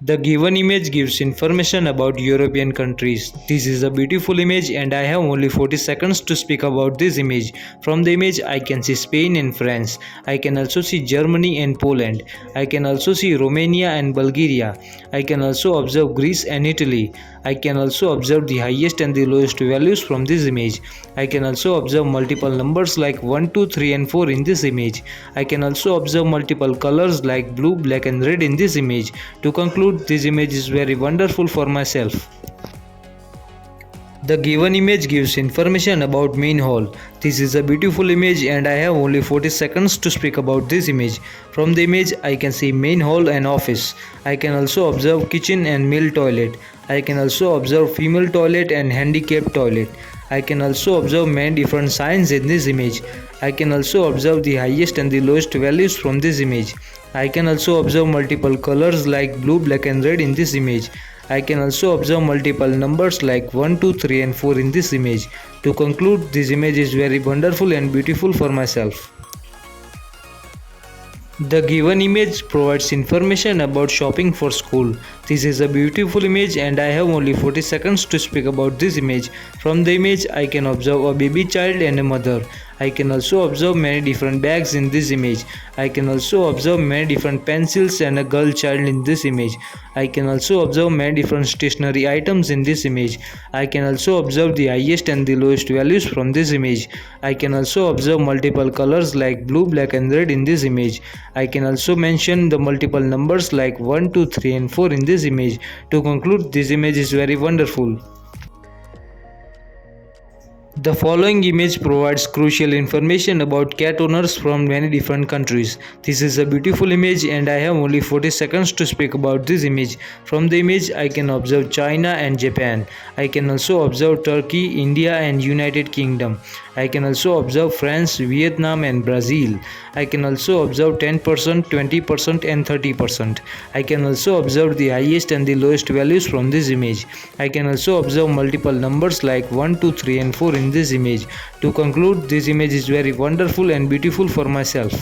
The given image gives information about European countries. This is a beautiful image and I have only 40 seconds to speak about this image. From the image I can see Spain and France. I can also see Germany and Poland. I can also see Romania and Bulgaria. I can also observe Greece and Italy. I can also observe the highest and the lowest values from this image. I can also observe multiple numbers like 1, 2, 3 and 4 in this image. I can also observe multiple colors like blue, black and red in this image. To conclude, this image is very wonderful for myself. The given image gives information about main hall. This is a beautiful image and I have only 40 seconds to speak about this image. From the image I can see main hall and office. I can also observe kitchen and male toilet. I can also observe female toilet and handicapped toilet. I can also observe many different signs in this image. I can also observe the highest and the lowest values from this image. I can also observe multiple colors like blue, black and red in this image. I can also observe multiple numbers like 1, 2, 3 and 4 in this image. To conclude, this image is very wonderful and beautiful for myself. The given image provides information about shopping for school. This is a beautiful image and I have only 40 seconds to speak about this image. From the image I can observe a baby child and a mother. I can also observe many different bags in this image. I can also observe many different pencils and a girl child in this image. I can also observe many different stationery items in this image. I can also observe the highest and the lowest values from this image. I can also observe multiple colors like blue, black and red in this image. I can also mention the multiple numbers like 1, 2, 3 and 4 in this image. To conclude, this image is very wonderful. The following image provides crucial information about cat owners from many different countries. This is a beautiful image and I have only 40 seconds to speak about this image. From the image I can observe China and Japan. I can also observe Turkey, India and United Kingdom. I can also observe France, Vietnam and Brazil. I can also observe 10%, 20% and 30%. I can also observe the highest and the lowest values from this image. I can also observe multiple numbers like 1, 2, 3 and 4 in this image. To conclude, this image is very wonderful and beautiful for myself.